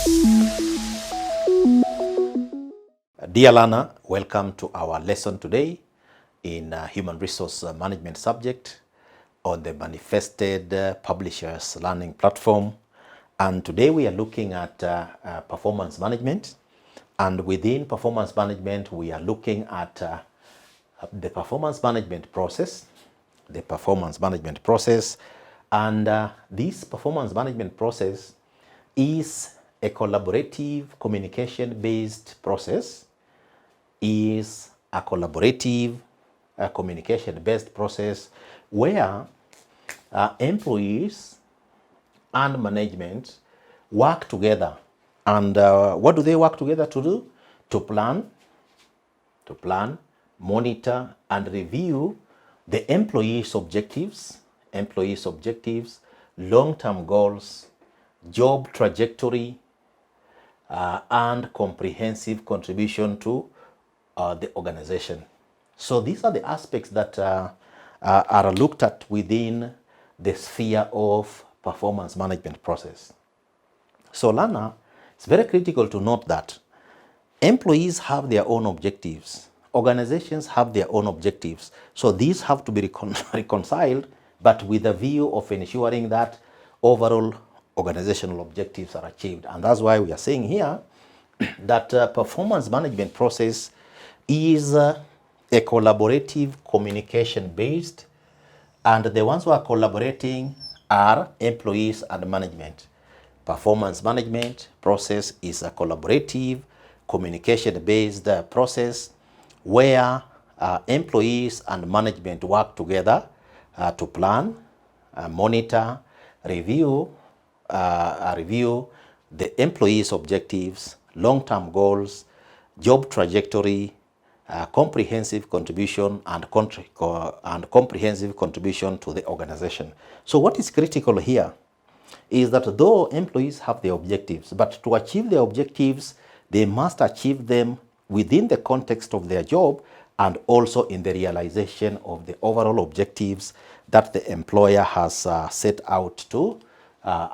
Dear learner, welcome to our lesson today in Human Resource Management subject on the Manifested Publishers Learning Platform. And today we are looking at performance management. And within performance management, we are looking at the performance management process. And this performance management process is a collaborative communication-based process, communication-based process where employees and management work together. And what do they work together to do? To plan, monitor, and review the employees' objectives, long-term goals, job trajectory, and comprehensive contribution to the organization. So these are the aspects that are looked at within the sphere of performance management process. So learner, it's very critical to note that employees have their own objectives. Organizations have their own objectives. So these have to be reconciled, but with a view of ensuring that overall organizational objectives are achieved. And that's why we are saying here that performance management process is a collaborative communication-based, and the ones who are collaborating are employees and management. Performance management process is a collaborative communication-based process where employees and management work together to plan, monitor, review the employees' objectives, long-term goals, job trajectory, comprehensive contribution and comprehensive contribution to the organization. So what is critical here is that though employees have their objectives, but to achieve their objectives, they must achieve them within the context of their job and also in the realization of the overall objectives that the employer has set out to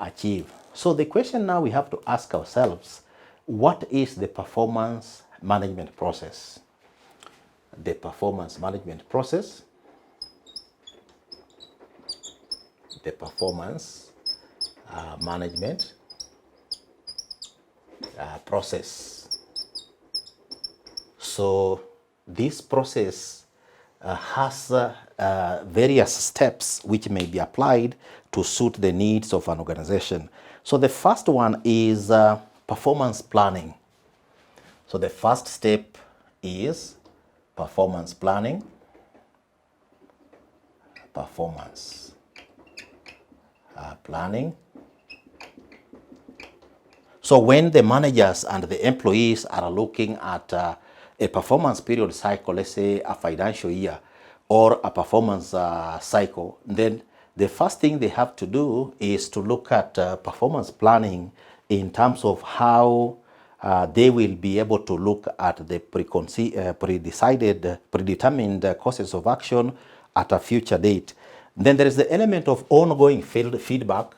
achieve. So the question now we have to ask ourselves, what is the performance management process? The performance management process, process. So this process has various steps which may be applied to suit the needs of an organization. So the first one is performance planning. So the first step is performance planning. So when the managers and the employees are looking at a performance period cycle, let's say a financial year or a performance cycle, then the first thing they have to do is to look at performance planning in terms of how they will be able to look at the predetermined courses of action at a future date. Then there is the element of ongoing feedback,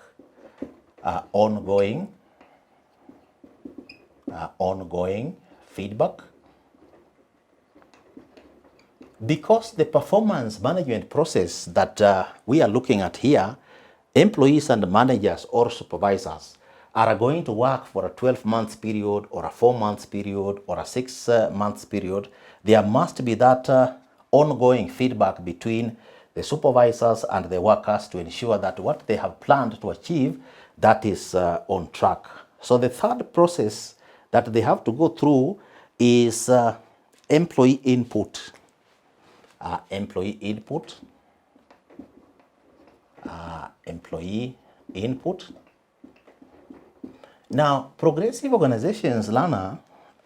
because the performance management process that we are looking at here, employees and managers or supervisors are going to work for a 12-month period or a 4-month period or a 6-month period. There must be that ongoing feedback between the supervisors and the workers to ensure that what they have planned to achieve, that is on track. So the third process that they have to go through is employee input. Now, progressive organizations, learner,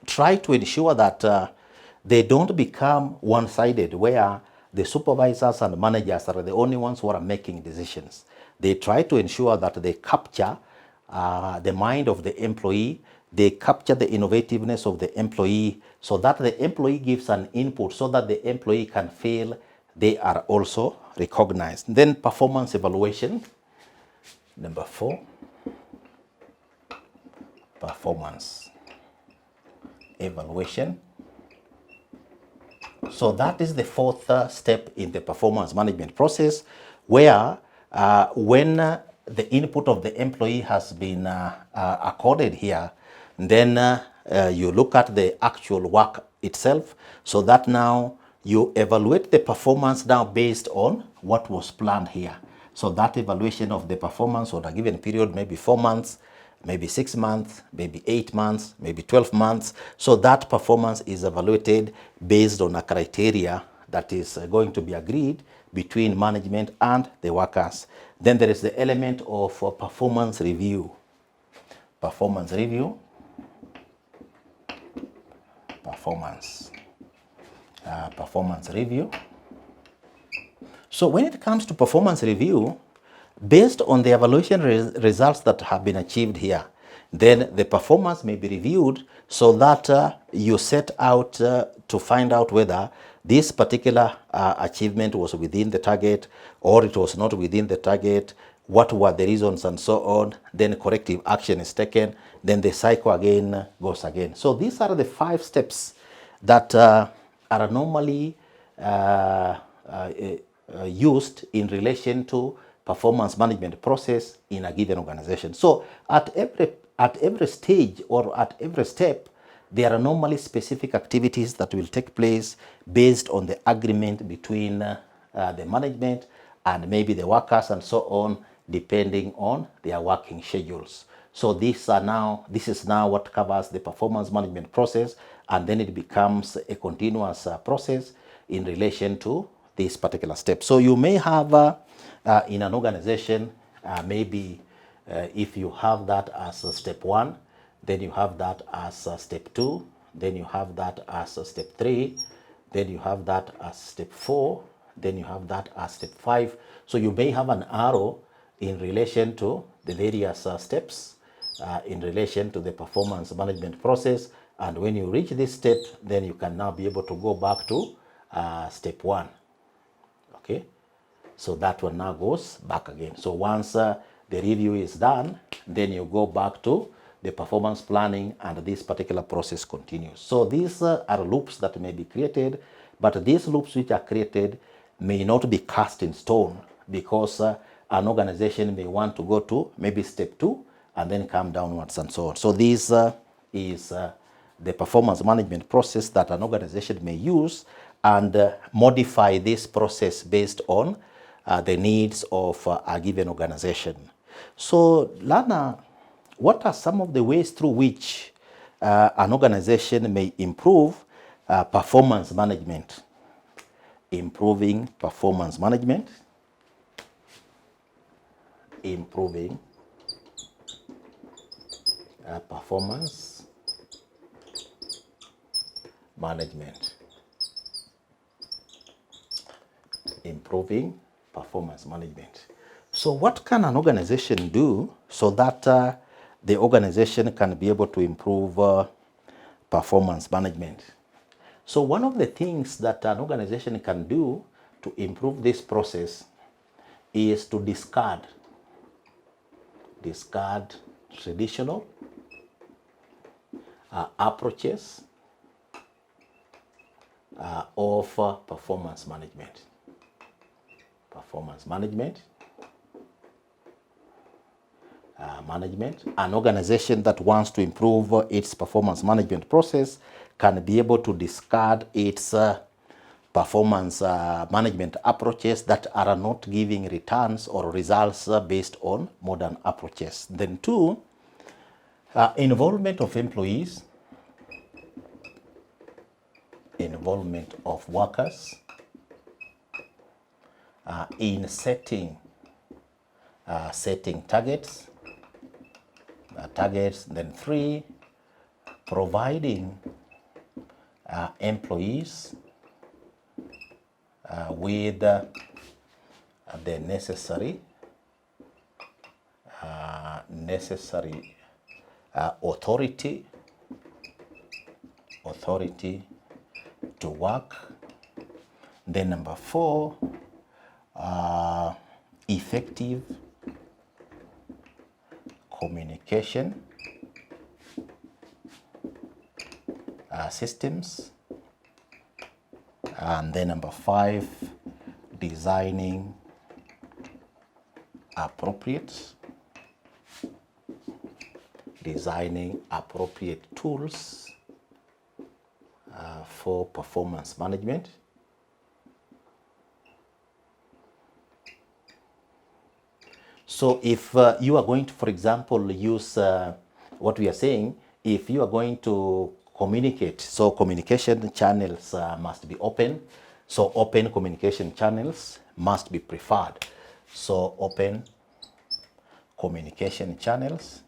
try to ensure that they don't become one-sided, where the supervisors and managers are the only ones who are making decisions. They try to ensure that they capture the mind of the employee, they capture the innovativeness of the employee, so that the employee gives an input, so that the employee can feel they are also recognized. Then performance evaluation, number 4. performance evaluation. So that is the fourth step in the performance management process, where when the input of the employee has been accorded here, then you look at the actual work itself, so that now you evaluate the performance now based on what was planned here. So that evaluation of the performance on a given period, maybe 4 months, maybe 6 months, maybe 8 months, maybe 12 months. So that performance is evaluated based on a criteria that is going to be agreed between management and the workers. Then there is the element of performance review. Performance review. Performance review. So when it comes to performance review, based on the evaluation results that have been achieved here, then the performance may be reviewed so that you set out to find out whether this particular achievement was within the target or it was not within the target, what were the reasons and so on. Then corrective action is taken, then the cycle again goes again. So these are the 5 steps that are normally used in relation to performance management process in a given organization. So at every stage or at every step, there are normally specific activities that will take place based on the agreement between the management and maybe the workers and so on, depending on their working schedules. So this is now what covers the performance management process, and then it becomes a continuous process in relation to this particular step. So you may have in an organization, maybe if you have that as step 1, then you have that as step 2, then you have that as step 3, then you have that as step 4, then you have that as step 5. So you may have an arrow in relation to the various steps in relation to the performance management process. And when you reach this step, then you can now be able to go back to step 1. Okay, so that one now goes back again. So once the review is done, then you go back to the performance planning, and this particular process continues. So these are loops that may be created, but these loops which are created may not be cast in stone, because an organization may want to go to maybe step 2 and then come downwards and so on. So this is the performance management process that an organization may use, and modify this process based on the needs of a given organization. So Lana, what are some of the ways through which an organization may improve performance management? Improving performance management. Improving performance management. Improving performance management. So what can an organization do so that the organization can be able to improve performance management? So one of the things that an organization can do to improve this process is to discard traditional approaches of performance management. Performance management. An organization that wants to improve its performance management process can be able to discard its performance management approaches that are not giving returns or results based on modern approaches. Then 2, involvement of employees, involvement of workers in setting targets. Then 3, providing employees with the necessary authority to work. Then number 4, effective communication systems. And then number 5, designing appropriate tools for performance management. So if you are going to, for example, use what we are saying, if you are going to communicate, so communication channels must be open. So open communication channels must be preferred. So open communication channels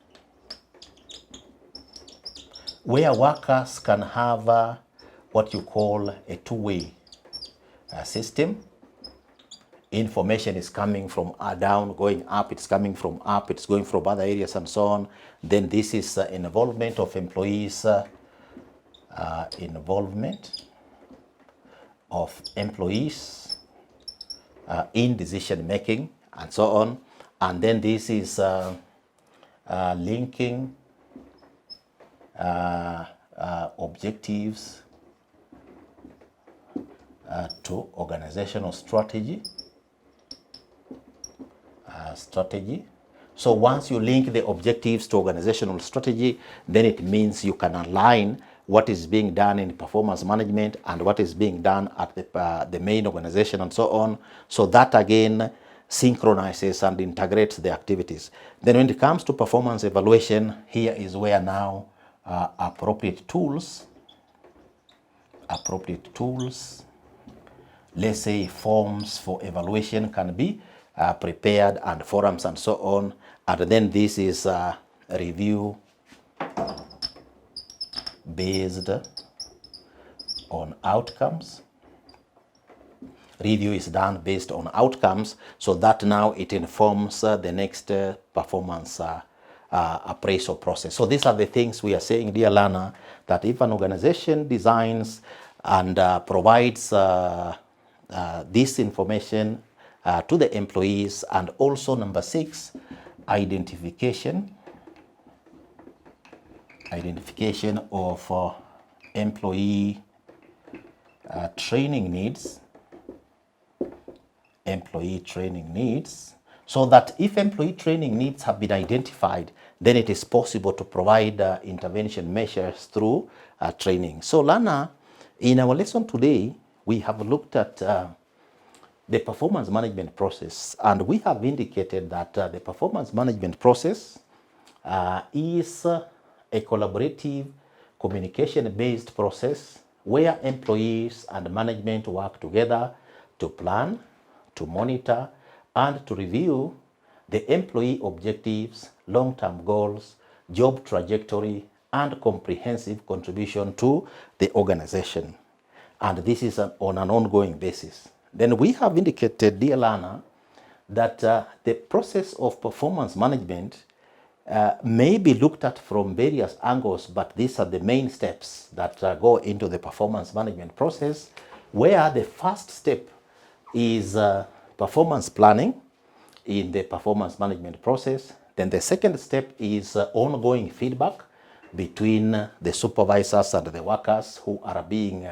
where workers can have what you call a two-way system. Information is coming from down, going up, it's coming from up, it's going from other areas and so on. Then this is involvement of employees, in decision making and so on. And then this is linking objectives to organizational strategy. So once you link the objectives to organizational strategy, then it means you can align what is being done in performance management and what is being done at the main organization and so on. So that again synchronizes and integrates the activities. Then when it comes to performance evaluation, here is where now appropriate tools, let's say forms for evaluation can be prepared, and forums and so on. And then this is review based on outcomes. Review is done based on outcomes, so that now it informs the next performance appraisal process. So these are the things we are saying, dear learner, that if an organization designs and provides this information to the employees, and also number 6, identification of employee training needs, so that if employee training needs have been identified, then it is possible to provide intervention measures through training. So learner, in our lesson today, we have looked at the performance management process, and we have indicated that the performance management process is a collaborative, communication-based process where employees and management work together to plan, to monitor, and to review the employee objectives, long-term goals, job trajectory, and comprehensive contribution to the organization. And this is on an ongoing basis. Then we have indicated, dear learner, that the process of performance management may be looked at from various angles, but these are the main steps that go into the performance management process, where the first step is performance planning in the performance management process. Then the second step is ongoing feedback between the supervisors and the workers who are being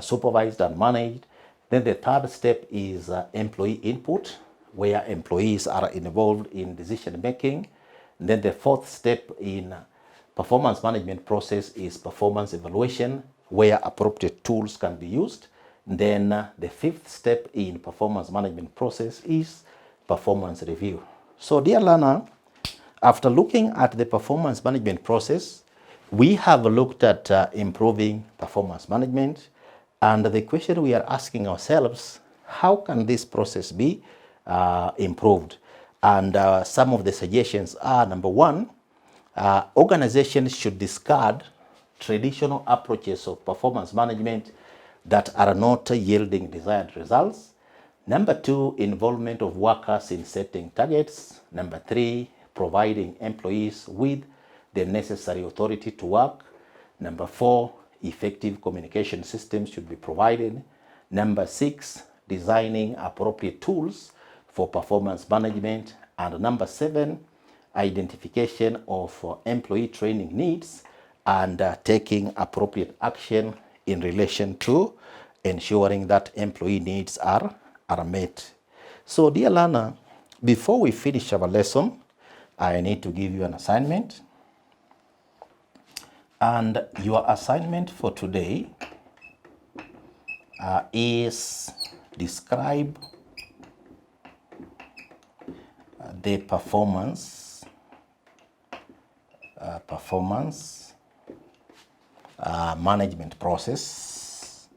supervised and managed. Then the third step is employee input, where employees are involved in decision making. Then the fourth step in performance management process is performance evaluation, where appropriate tools can be used. Then the fifth step in performance management process is performance review. So dear learner, after looking at the performance management process, we have looked at improving performance management. And the question we are asking ourselves, how can this process be improved? And some of the suggestions are, number 1, organizations should discard traditional approaches of performance management that are not yielding desired results. Number 2, involvement of workers in setting targets. Number 3, providing employees with the necessary authority to work. Number 4, effective communication systems should be provided. Number 6, designing appropriate tools for performance management. And number 7, identification of employee training needs and taking appropriate action in relation to ensuring that employee needs are met. So dear learner, before we finish our lesson, I need to give you an assignment. And your assignment for today is describe the performance management process.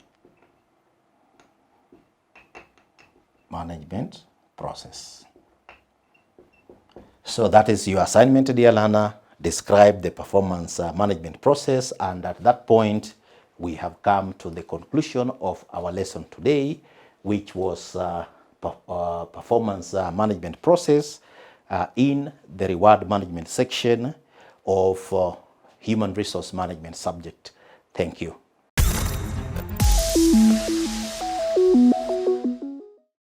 So that is your assignment, dear learner. Describe the performance management process, and at that point we have come to the conclusion of our lesson today, which was performance management process in the reward management section of human resource management subject. Thank you.